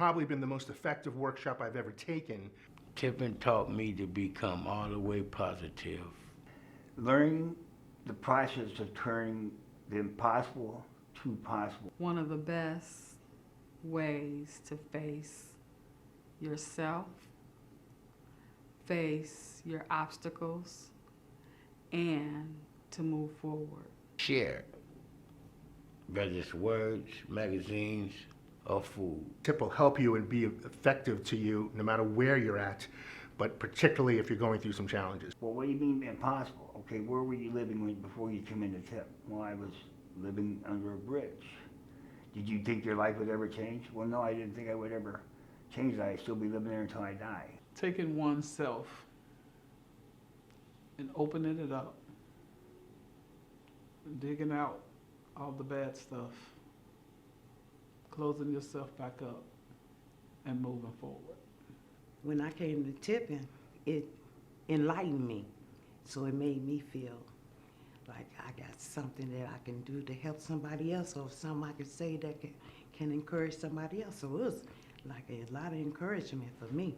probably been the most effective workshop I've ever taken. Tipping taught me to become all the way positive. Learning the process of turning the impossible to possible. One of the best ways to face yourself, face your obstacles, and to move forward. Share, whether it's words, magazines, or food. Tip will help you and be effective to you no matter where you're at, but particularly if you're going through some challenges. Well, what do you mean impossible? Okay, where were you living before you came into Tip? Well, I was living under a bridge. Did you think your life would ever change? Well, no, I didn't think I would ever change that. I'd still be living there until I die. Taking oneself and opening it up, digging out all the bad stuff, closing yourself back up, and moving forward. When I came to tipping, it enlightened me. So it made me feel like I got something that I can do to help somebody else, or something I could say that can encourage somebody else. So it was like a lot of encouragement for me.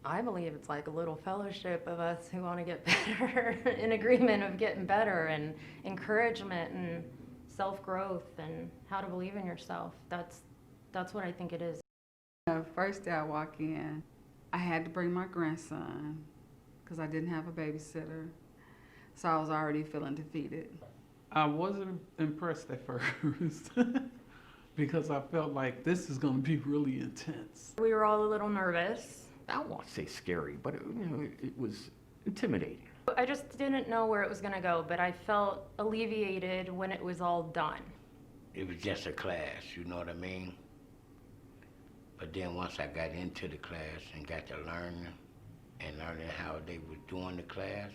I believe it's like a little fellowship of us who want to get better, in agreement of getting better, and encouragement and self-growth and how to believe in yourself. That's what I think it is. The first day I walked in, I had to bring my grandson because I didn't have a babysitter. So I was already feeling defeated. I wasn't impressed at first because I felt like this is going to be really intense. We were all a little nervous. I won't say scary, but it was intimidating. I just didn't know where it was going to go, but I felt alleviated when it was all done. It was just a class, you know what I mean? But then once I got into the class and got to learning how they were doing the class,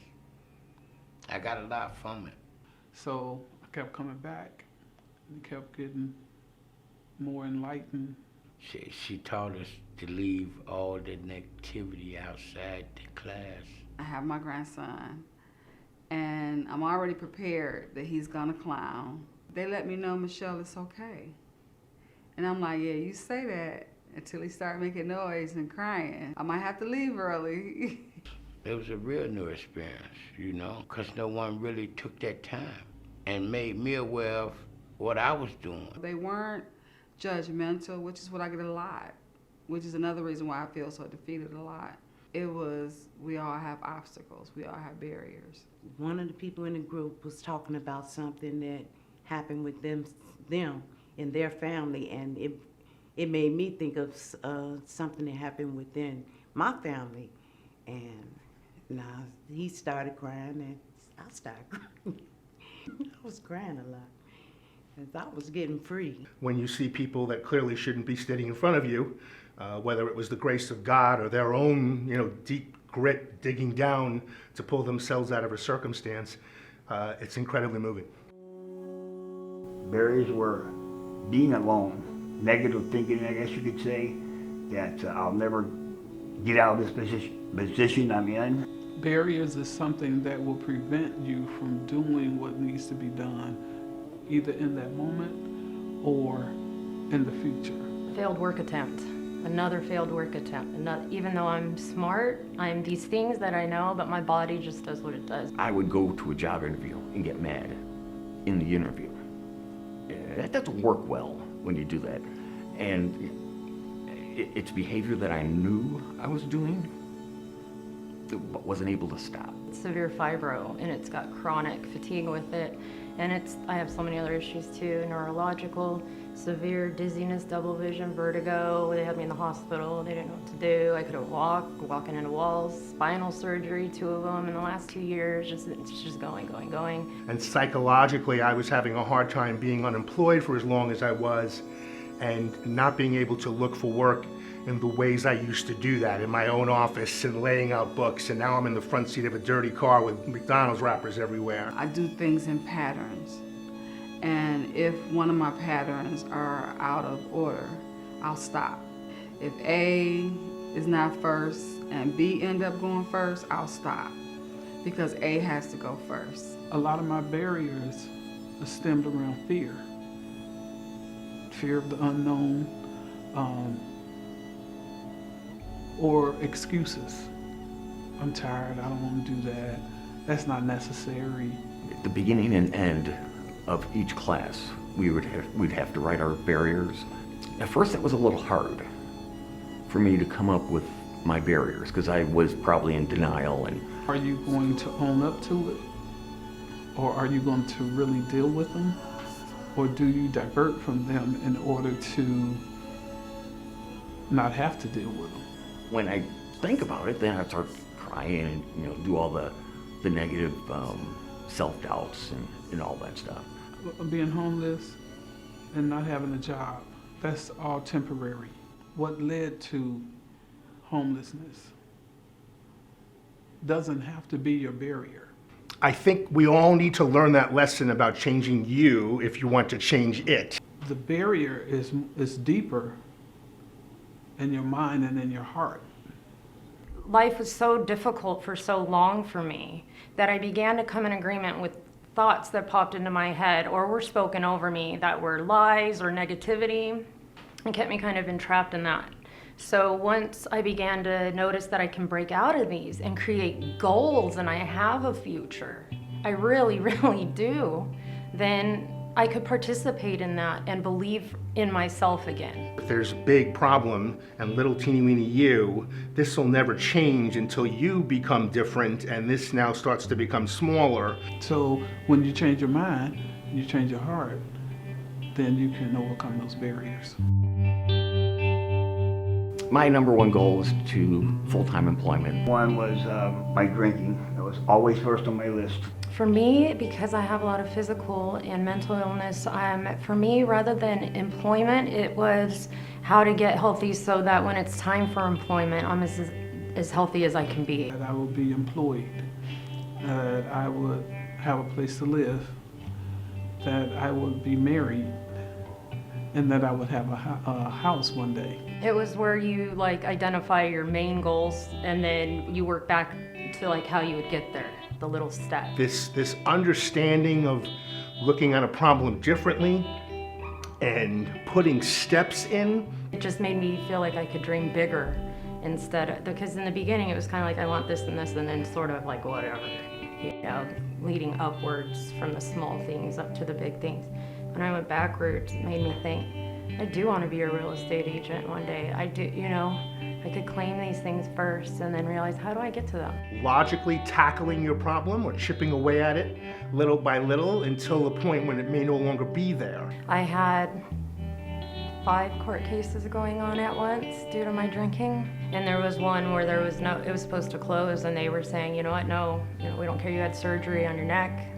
I got a lot from it. So I kept coming back and kept getting more enlightened. She taught us to leave all the negativity outside the class. I have my grandson, and I'm already prepared that he's gonna clown. They let me know, Michelle, it's okay. And I'm like, yeah, you say that until he start making noise and crying. I might have to leave early. It was a real new experience, you know, because no one really took that time and made me aware of what I was doing. They weren't judgmental, which is what I get a lot, which is another reason why I feel so defeated a lot. It was, we all have obstacles, we all have barriers. One of the people in the group was talking about something that happened with them in their family, and it made me think of something that happened within my family. And now he started crying, and I started crying. I was crying a lot, because I was getting free. When you see people that clearly shouldn't be sitting in front of you, whether it was the grace of God or their own, deep grit digging down to pull themselves out of a circumstance, it's incredibly moving. Barriers were being alone, negative thinking, I guess you could say, that I'll never get out of this position I'm in. Barriers is something that will prevent you from doing what needs to be done, either in that moment or in the future. Failed work attempt. Another failed work attempt. Even though I'm smart, I'm these things that I know, but my body just does what it does. I would go to a job interview and get mad in the interview. That doesn't work well when you do that. And it's behavior that I knew I was doing, but wasn't able to stop. It's severe fibro, and it's got chronic fatigue with it. And I have so many other issues too, neurological, severe dizziness, double vision, vertigo. They had me in the hospital. They didn't know what to do. I couldn't walk, walking into walls, spinal surgery, 2 of them in the last 2 years. It's just going. And psychologically, I was having a hard time being unemployed for as long as I was, and not being able to look for work in the ways I used to do that, in my own office and laying out books, and now I'm in the front seat of a dirty car with McDonald's wrappers everywhere. I do things in patterns, and if one of my patterns are out of order, I'll stop. If A is not first and B end up going first, I'll stop, because A has to go first. A lot of my barriers are stemmed around fear. Fear of the unknown, or excuses. I'm tired, I don't want to do that. That's not necessary. At the beginning and end of each class, we'd have to write our barriers. At first, that was a little hard for me to come up with my barriers because I was probably in denial. And Are you going to own up to it? Or are you going to really deal with them? Or do you divert from them in order to not have to deal with them? when I think about it, then I start crying and do all the negative self-doubts and all that stuff. Being homeless and not having a job, that's all temporary. What led to homelessness doesn't have to be your barrier. I think we all need to learn that lesson about changing you if you want to change it. The barrier is deeper in your mind and in your heart. Life was so difficult for so long for me that I began to come in agreement with thoughts that popped into my head or were spoken over me that were lies or negativity, and kept me kind of entrapped in that. So once I began to notice that I can break out of these and create goals and I have a future, I really, really do, then I could participate in that and believe in myself again. If there's a big problem and little teeny weeny you, this will never change until you become different, and this now starts to become smaller. So when you change your mind, you change your heart, then you can overcome those barriers. My number one goal is to full-time employment. One was my drinking. That was always first on my list. For me, because I have a lot of physical and mental illness, for me, rather than employment, it was how to get healthy so that when it's time for employment, I'm as healthy as I can be. That I would be employed, that I would have a place to live, that I would be married, and that I would have a house one day. It was where you identify your main goals and then you work back to how you would get there, the little steps. This understanding of looking at a problem differently and putting steps in. It just made me feel like I could dream bigger because in the beginning it was kind of I want this and this and then sort of whatever, leading upwards from the small things up to the big things. When I went backwards, it made me think, I do want to be a real estate agent one day. I do, I could claim these things first and then realize, how do I get to them? Logically tackling your problem or chipping away at it little by little until the point when it may no longer be there. I had 5 court cases going on at once due to my drinking. And there was one where it was supposed to close and they were saying, you know what, no, we don't care you had surgery on your neck.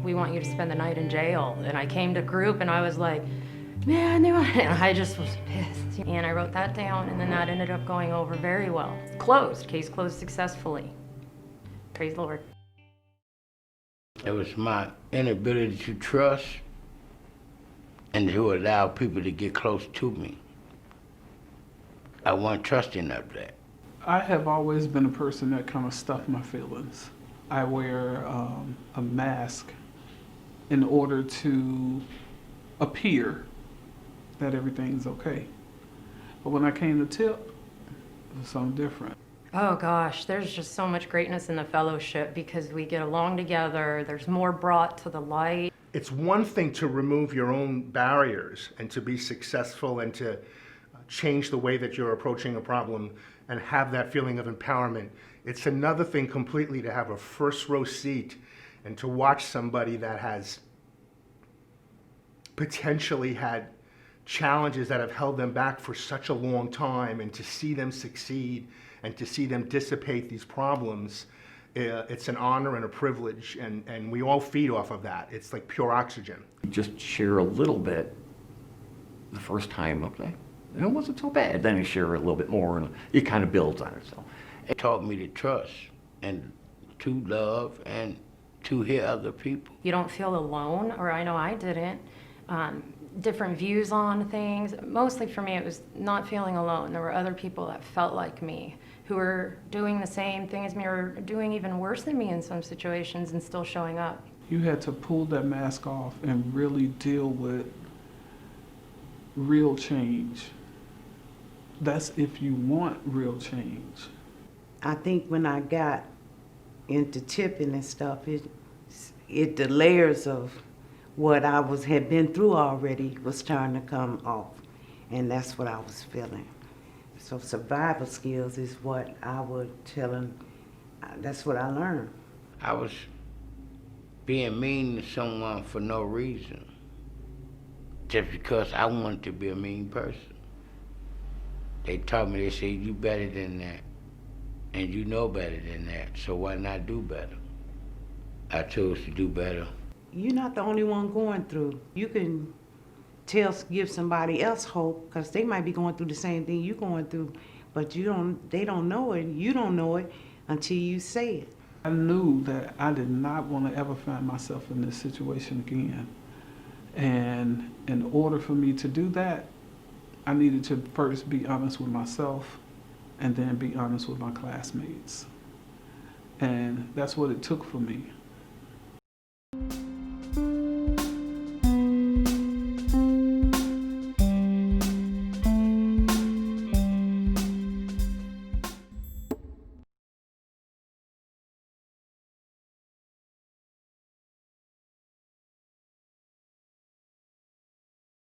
We want you to spend the night in jail. And I came to group and I was like, man, and I just was pissed. And I wrote that down and then that ended up going over very well. Case closed successfully. Praise the Lord. It was my inability to trust and to allow people to get close to me. I wasn't trusting of that. I have always been a person that kind of stuffed my feelings. I wear a mask in order to appear that everything's okay. But when I came to TIP, it was something different. Oh gosh, there's just so much greatness in the fellowship because we get along together. There's more brought to the light. It's one thing to remove your own barriers and to be successful and to change the way that you're approaching a problem and have that feeling of empowerment. It's another thing completely to have a first row seat and to watch somebody that has potentially had challenges that have held them back for such a long time, and to see them succeed and to see them dissipate these problems. It's an honor and a privilege, and we all feed off of that. It's like pure oxygen. Just share a little bit the first time, okay, it wasn't so bad. Then you share a little bit more and it kind of builds on itself. It taught me to trust and to love and to hear other people. You don't feel alone, or I know I didn't. Different views on things. Mostly for me, it was not feeling alone. There were other people that felt like me, who were doing the same thing as me or doing even worse than me in some situations and still showing up. You had to pull that mask off and really deal with real change. That's if you want real change. I think when I got into tipping and stuff, the layers of what I had been through already was starting to come off, and that's what I was feeling. So survival skills is what I would tell them. That's what I learned. I was being mean to someone for no reason, just because I wanted to be a mean person. They taught me, they said, you better than that, and you know better than that, so why not do better? I chose to do better. You're not the only one going through. You can give somebody else hope, because they might be going through the same thing you're going through, but they don't know it, you don't know it until you say it. I knew that I did not want to ever find myself in this situation again. And in order for me to do that, I needed to first be honest with myself and then be honest with my classmates. And that's what it took for me.